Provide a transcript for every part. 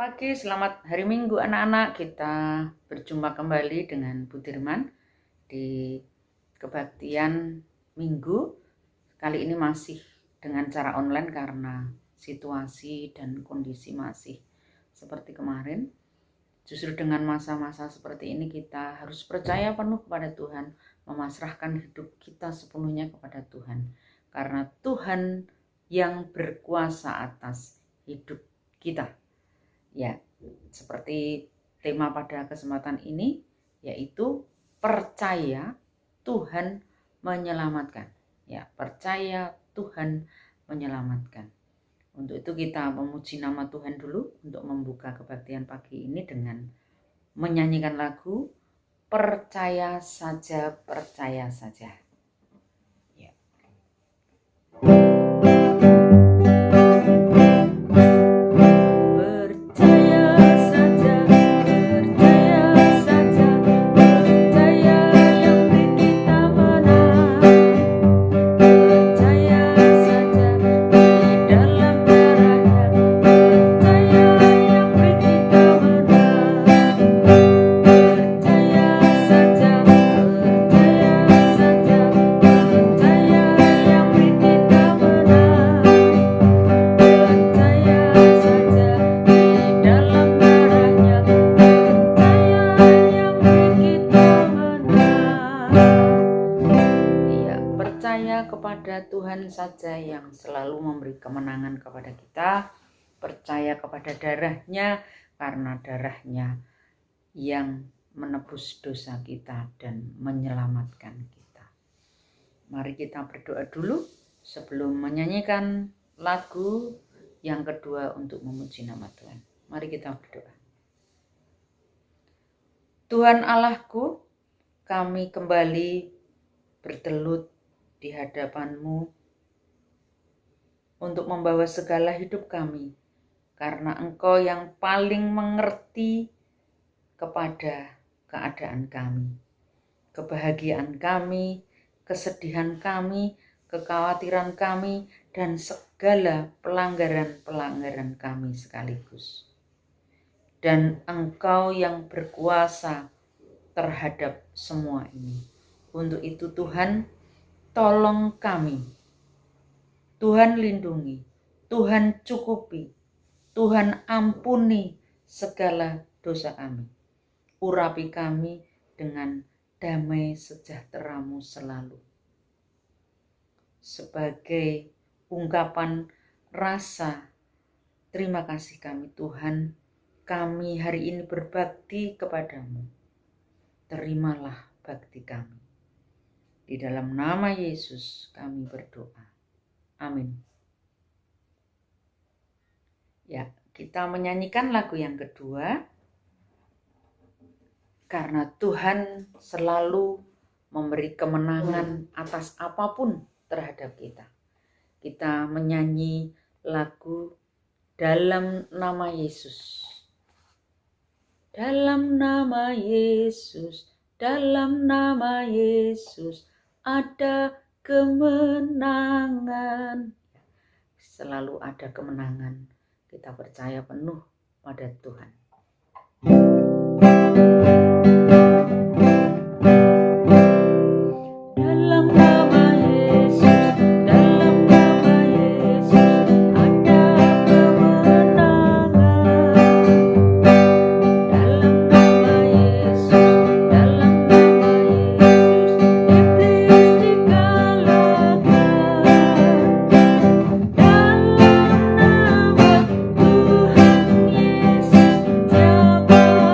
pagi, selamat hari Minggu anak-anak. Kita berjumpa kembali dengan Bu Dirman di kebaktian Minggu. Kali ini masih dengan cara online karena situasi dan kondisi masih seperti kemarin. Justru dengan masa-masa seperti ini kita harus percaya penuh kepada Tuhan, memasrahkan hidup kita sepenuhnya kepada Tuhan. Karena Tuhan yang berkuasa atas hidup kita. Ya, seperti tema pada kesempatan ini yaitu percaya Tuhan menyelamatkan. Ya, percaya Tuhan menyelamatkan. Untuk itu kita memuji nama Tuhan dulu untuk membuka kebaktian pagi ini dengan menyanyikan lagu Percaya Saja, Percaya Saja. Ya. Kepada Tuhan saja yang selalu memberi kemenangan kepada kita, percaya kepada darahnya karena darahnya yang menebus dosa kita dan menyelamatkan kita. Mari kita berdoa dulu sebelum menyanyikan lagu yang kedua untuk memuji nama Tuhan. Mari kita berdoa. Tuhan Allahku, kami kembali bertelut di hadapan-Mu untuk membawa segala hidup kami, karena Engkau yang paling mengerti kepada keadaan kami, kebahagiaan kami, kesedihan kami, kekhawatiran kami, dan segala pelanggaran-pelanggaran kami sekaligus. Dan Engkau yang berkuasa terhadap semua ini. Untuk itu Tuhan, tolong kami, Tuhan lindungi, Tuhan cukupi, Tuhan ampuni segala dosa kami. Urapi kami dengan damai sejahtera-Mu selalu. Sebagai ungkapan rasa terima kasih kami Tuhan, kami hari ini berbakti kepadamu. Terimalah bakti kami. Di dalam nama Yesus kami berdoa. Amin. Ya, kita menyanyikan lagu yang kedua. Karena Tuhan selalu memberi kemenangan atas apapun terhadap kita. Kita menyanyi lagu dalam nama Yesus. Dalam nama Yesus, dalam nama Yesus. Ada kemenangan. Selalu ada kemenangan. Kita percaya penuh pada Tuhan. Tuhan Yesus, Jabal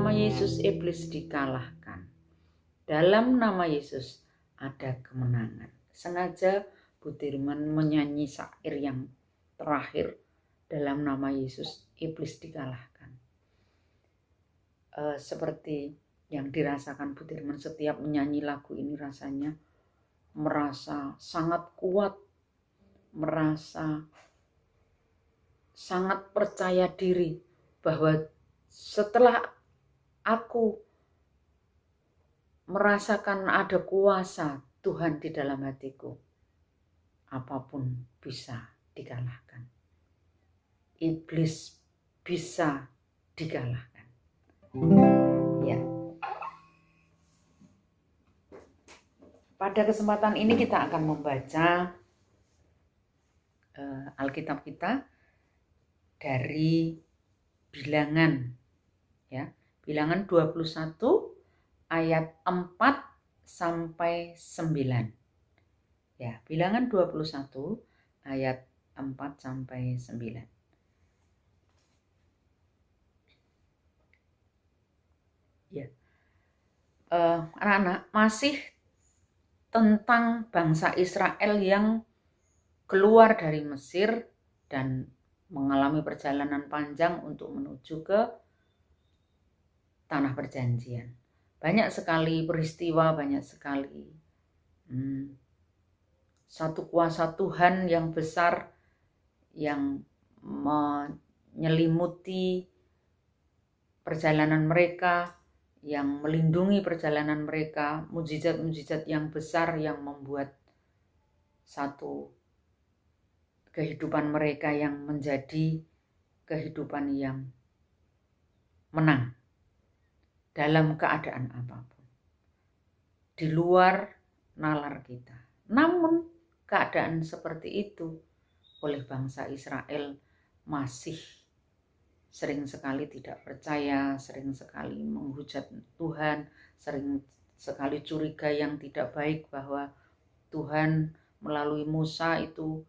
nama Yesus iblis dikalahkan. Dalam nama Yesus ada kemenangan. Sengaja Budirman menyanyi syair yang terakhir, dalam nama Yesus iblis dikalahkan. Seperti yang dirasakan Budirman setiap menyanyi lagu ini, rasanya merasa sangat kuat, merasa sangat percaya diri bahwa setelah aku merasakan ada kuasa Tuhan di dalam hatiku, apapun bisa dikalahkan. Iblis bisa dikalahkan. Ya. Pada kesempatan ini kita akan membaca Alkitab kita dari Bilangan, ya. Bilangan 21 ayat 4 sampai 9. Ya, Bilangan 21 ayat 4 sampai 9. Ya. Anak-anak, masih tentang bangsa Israel yang keluar dari Mesir dan mengalami perjalanan panjang untuk menuju ke tanah perjanjian. Banyak sekali peristiwa, banyak sekali satu kuasa Tuhan yang besar yang menyelimuti perjalanan mereka, yang melindungi perjalanan mereka, mujizat-mujizat yang besar yang membuat satu kehidupan mereka yang menjadi kehidupan yang menang dalam keadaan apapun, di luar nalar kita. Namun keadaan seperti itu oleh bangsa Israel masih sering sekali tidak percaya, sering sekali menghujat Tuhan, sering sekali curiga yang tidak baik bahwa Tuhan melalui Musa itu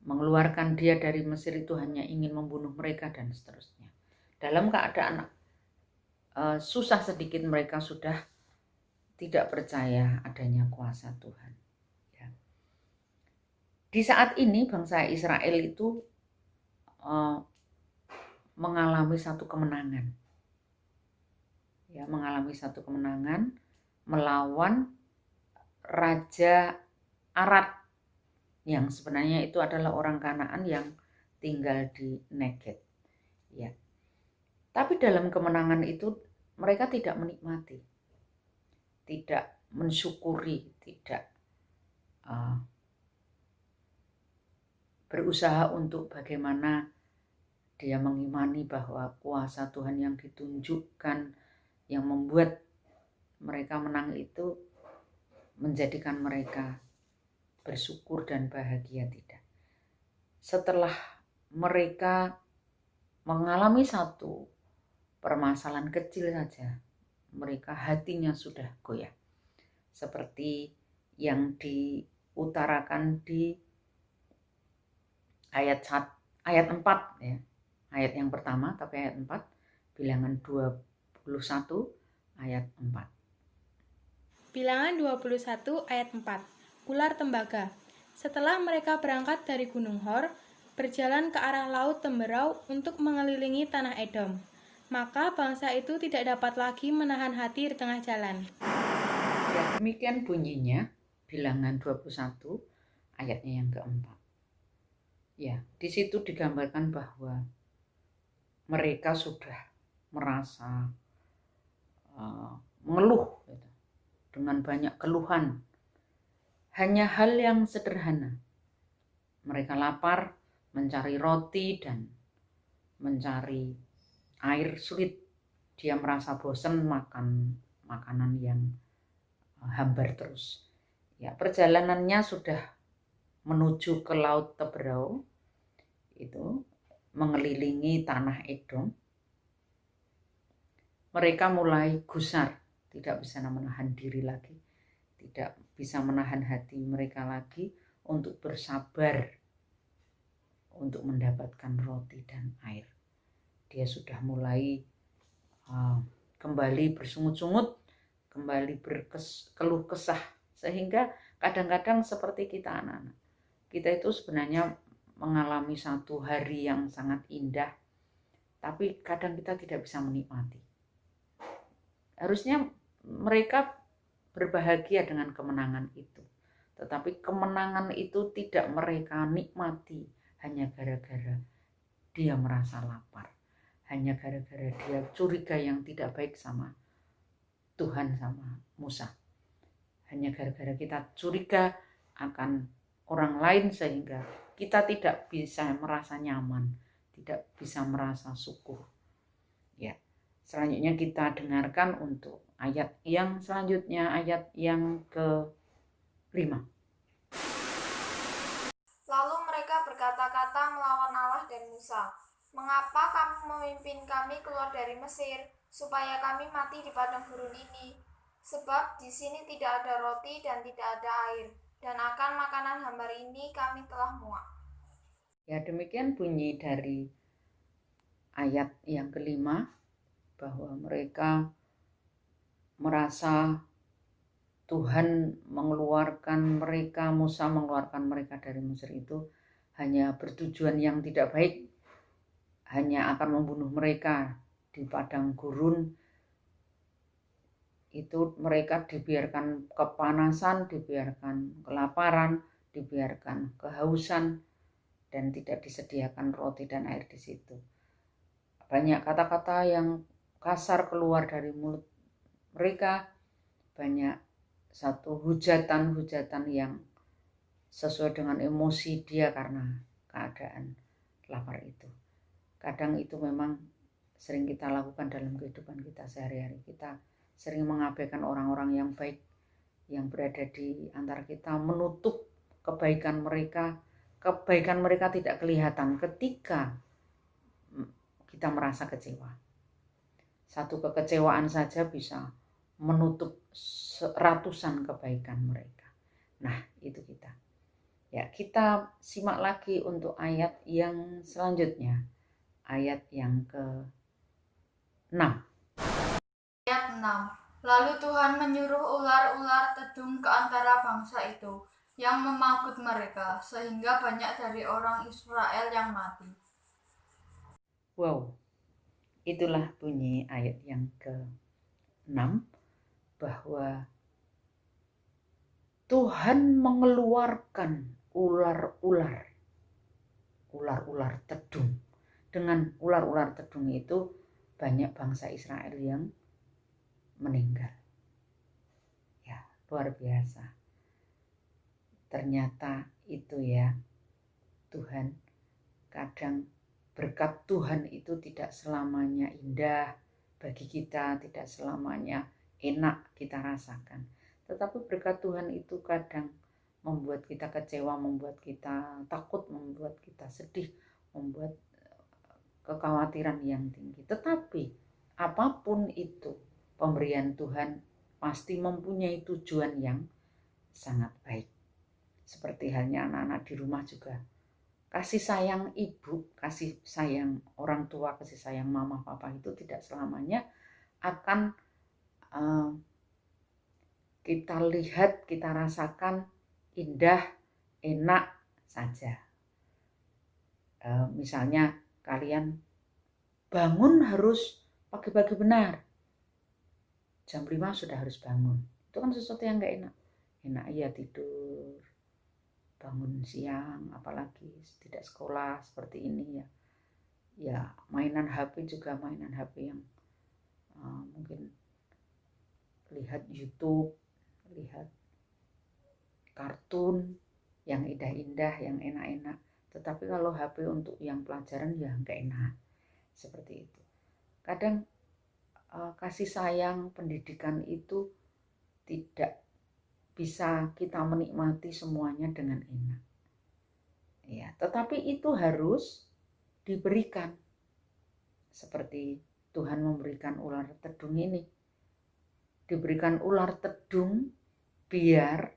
mengeluarkan dia dari Mesir itu hanya ingin membunuh mereka dan seterusnya. Dalam keadaan susah sedikit mereka sudah tidak percaya adanya kuasa Tuhan. Ya. Di saat ini bangsa Israel itu mengalami satu kemenangan. Ya, mengalami satu kemenangan melawan Raja Arad yang sebenarnya itu adalah orang Kanaan yang tinggal di Negev. Ya. Tapi dalam kemenangan itu mereka tidak menikmati, tidak mensyukuri, tidak berusaha untuk bagaimana dia mengimani bahwa kuasa Tuhan yang ditunjukkan, yang membuat mereka menang itu menjadikan mereka bersyukur dan bahagia, tidak. Setelah mereka mengalami satu permasalahan kecil saja, mereka hatinya sudah goyah. Seperti yang diutarakan di ayat 4 ya. Ayat yang pertama, tapi ayat 4, Bilangan 21 ayat 4. Bilangan 21 ayat 4. Ular tembaga. Setelah mereka berangkat dari Gunung Hor, berjalan ke arah Laut Temberau untuk mengelilingi tanah Edom, maka bangsa itu tidak dapat lagi menahan hati di tengah jalan. Ya, demikian bunyinya Bilangan 21 ayatnya yang keempat. Ya, di situ digambarkan bahwa mereka sudah merasa mengeluh gitu, dengan banyak keluhan. Hanya hal yang sederhana. Mereka lapar, mencari roti dan mencari air sulit. Dia merasa bosan makan makanan yang hambar terus. Ya, perjalanannya sudah menuju ke Laut Temberau, itu mengelilingi tanah Edom. Mereka mulai gusar, tidak bisa menahan diri lagi, tidak bisa menahan hati mereka lagi untuk bersabar untuk mendapatkan roti dan air. Dia sudah mulai kembali bersungut-sungut, kembali berkeluh kesah, sehingga kadang-kadang seperti kita anak-anak, kita itu sebenarnya mengalami satu hari yang sangat indah, tapi kadang kita tidak bisa menikmati. Harusnya mereka berbahagia dengan kemenangan itu, tetapi kemenangan itu tidak mereka nikmati hanya gara-gara dia merasa lapar, hanya gara-gara dia curiga yang tidak baik sama Tuhan sama Musa, hanya gara-gara kita curiga akan orang lain sehingga kita tidak bisa merasa nyaman, tidak bisa merasa syukur. Ya, selanjutnya kita dengarkan untuk ayat yang selanjutnya, ayat yang ke-5. Lalu mereka berkata-kata melawan Allah dan Musa, "Mengapa kamu memimpin kami keluar dari Mesir, supaya kami mati di padang gurun ini? Sebab di sini tidak ada roti dan tidak ada air, dan akan makanan hambar ini kami telah muak." Ya, demikian bunyi dari ayat yang ke-5, bahwa mereka merasa Tuhan mengeluarkan mereka, Musa mengeluarkan mereka dari Mesir itu hanya bertujuan yang tidak baik, hanya akan membunuh mereka di padang gurun. Itu mereka dibiarkan kepanasan, dibiarkan kelaparan, dibiarkan kehausan, dan tidak disediakan roti dan air di situ. Banyak kata-kata yang kasar keluar dari mulut mereka, banyak satu hujatan-hujatan yang sesuai dengan emosi dia karena keadaan lapar itu. Kadang itu memang sering kita lakukan dalam kehidupan kita sehari-hari. Kita sering mengabaikan orang-orang yang baik yang berada di antara kita, menutup kebaikan mereka. Kebaikan mereka tidak kelihatan ketika kita merasa kecewa. Satu kekecewaan saja bisa menutup ratusan kebaikan mereka. Nah, itu kita. Ya, kita simak lagi untuk ayat yang selanjutnya. Ayat yang ke-6. Ayat 6. Lalu Tuhan menyuruh ular-ular tedung ke antara bangsa itu, yang memanggut mereka, sehingga banyak dari orang Israel yang mati. Wow, itulah bunyi ayat yang ke-6, bahwa Tuhan mengeluarkan ular-ular tedung. Dengan ular-ular tedung itu banyak bangsa Israel yang meninggal. Ya, luar biasa. Ternyata itu ya, Tuhan, kadang berkat Tuhan itu tidak selamanya indah bagi kita, tidak selamanya enak kita rasakan. Tetapi berkat Tuhan itu kadang membuat kita kecewa, membuat kita takut, membuat kita sedih, membuat kekhawatiran yang tinggi. Tetapi apapun itu, pemberian Tuhan pasti mempunyai tujuan yang sangat baik. Seperti halnya anak-anak di rumah juga. Kasih sayang ibu, kasih sayang orang tua, kasih sayang mama papa itu tidak selamanya akan kita lihat, kita rasakan indah, enak saja. Misalnya kalian bangun harus pagi-pagi benar, jam 5 sudah harus bangun. Itu kan sesuatu yang gak enak. Enak ya tidur, bangun siang, apalagi tidak sekolah seperti ini ya. Ya, mainan HP juga mainan HP yang mungkin lihat YouTube, lihat kartun yang indah-indah, yang enak-enak. Tetapi kalau HP untuk yang pelajaran ya nggak enak. Seperti itu. Kadang kasih sayang pendidikan itu tidak bisa kita menikmati semuanya dengan enak. Ya, tetapi itu harus diberikan. Seperti Tuhan memberikan ular tedung ini. Diberikan ular tedung biar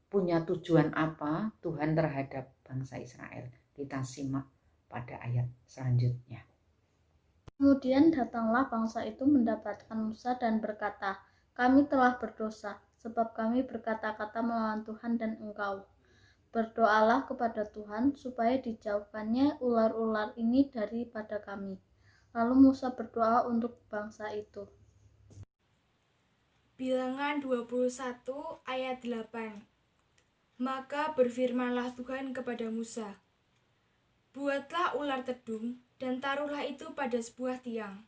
punya tujuan apa Tuhan terhadap bangsa Israel. Kita simak pada ayat selanjutnya. Kemudian datanglah bangsa itu mendapatkan Musa dan berkata, "Kami telah berdosa, sebab kami berkata-kata melawan Tuhan dan engkau. Berdoalah kepada Tuhan supaya dijauhkannya ular-ular ini daripada kami." Lalu Musa berdoa untuk bangsa itu. Bilangan 21 ayat 8. Maka berfirmanlah Tuhan kepada Musa, "Buatlah ular tedung dan taruhlah itu pada sebuah tiang.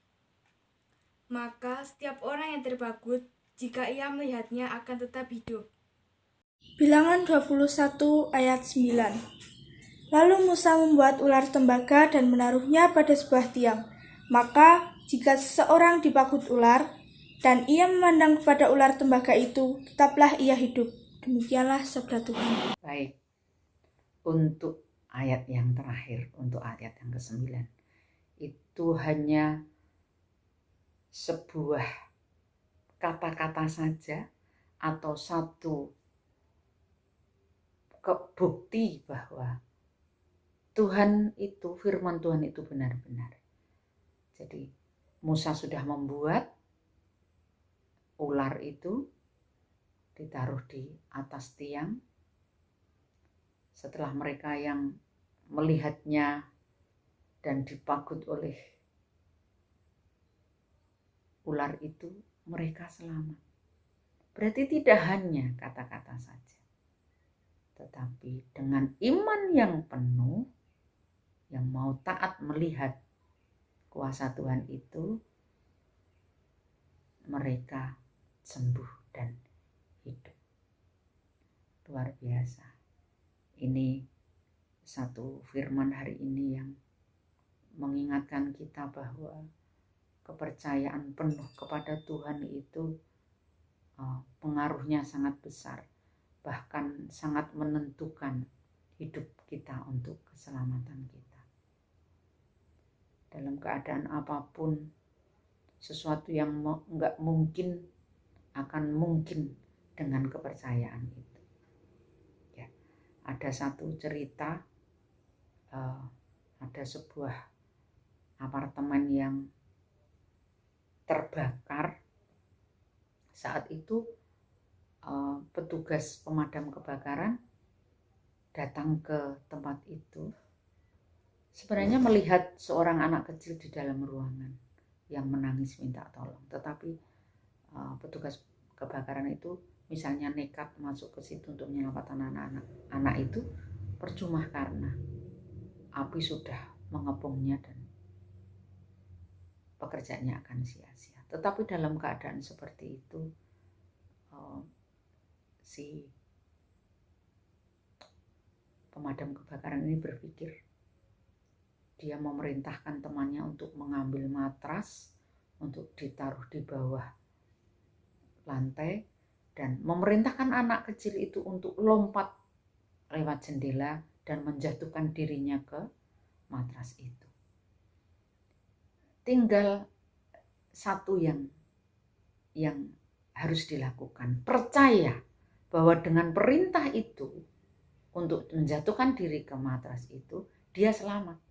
Maka setiap orang yang terpagut, jika ia melihatnya akan tetap hidup." Bilangan 21 ayat 9. Lalu Musa membuat ular tembaga dan menaruhnya pada sebuah tiang. Maka jika seseorang dipagut ular, dan ia memandang kepada ular tembaga itu, tetaplah ia hidup. Demikianlah sabda Tuhan. Baik, untuk ayat yang terakhir, untuk ayat yang ke-9, itu hanya sebuah kata-kata saja atau satu bukti bahwa Tuhan itu, firman Tuhan itu benar-benar. Jadi Musa sudah membuat ular itu ditaruh di atas tiang. Setelah mereka yang melihatnya dan dipagut oleh ular itu, mereka selamat. Berarti tidak hanya kata-kata saja, tetapi dengan iman yang penuh, yang mau taat melihat kuasa Tuhan itu, mereka sembuh dan hidup. Luar biasa. Ini satu firman hari ini yang mengingatkan kita bahwa kepercayaan penuh kepada Tuhan itu pengaruhnya sangat besar, bahkan sangat menentukan hidup kita untuk keselamatan kita. Dalam keadaan apapun, sesuatu yang enggak mungkin akan mungkin dengan kepercayaan itu. Ya, ada satu cerita, ada sebuah apartemen yang terbakar. Saat itu petugas pemadam kebakaran datang ke tempat itu, sebenarnya melihat seorang anak kecil di dalam ruangan yang menangis minta tolong. Tetapi petugas kebakaran itu misalnya nekat masuk ke situ untuk menyelamatkan anak itu, percuma karena api sudah mengepungnya dan pekerjaannya akan sia-sia. Tetapi dalam keadaan seperti itu, si pemadam kebakaran ini berpikir, dia memerintahkan temannya untuk mengambil matras untuk ditaruh di bawah lantai dan memerintahkan anak kecil itu untuk lompat lewat jendela dan menjatuhkan dirinya ke matras itu. Tinggal satu yang harus dilakukan, percaya bahwa dengan perintah itu untuk menjatuhkan diri ke matras itu, dia selamat.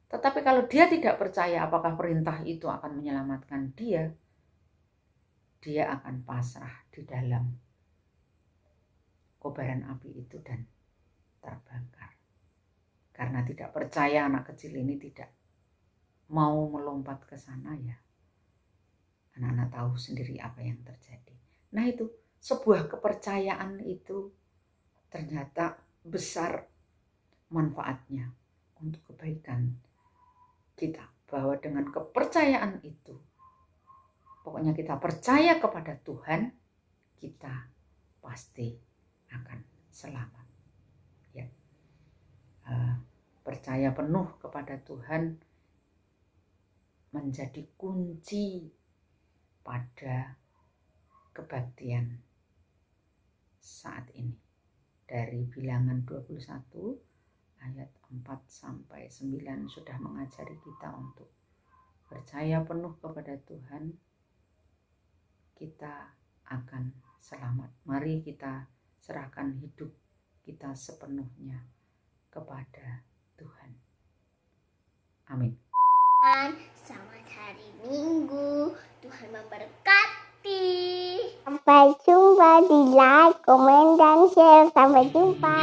Tetapi kalau dia tidak percaya apakah perintah itu akan menyelamatkan dia akan pasrah di dalam kobaran api itu dan terbakar. Karena tidak percaya, anak kecil ini tidak mau melompat ke sana, ya anak-anak tahu sendiri apa yang terjadi. Nah, itu sebuah kepercayaan itu ternyata besar manfaatnya untuk kebaikan kita, bahwa dengan kepercayaan itu, pokoknya kita percaya kepada Tuhan, kita pasti akan selamat. Ya, percaya penuh kepada Tuhan menjadi kunci pada kebaktian saat ini. Dari Bilangan 21 ayat 4-9 sudah mengajari kita untuk percaya penuh kepada Tuhan, kita akan selamat. Mari kita serahkan hidup kita sepenuhnya kepada Tuhan. Amin. Selamat hari Minggu. Tuhan memberkati. Sampai jumpa di like, komen, dan share. Sampai jumpa.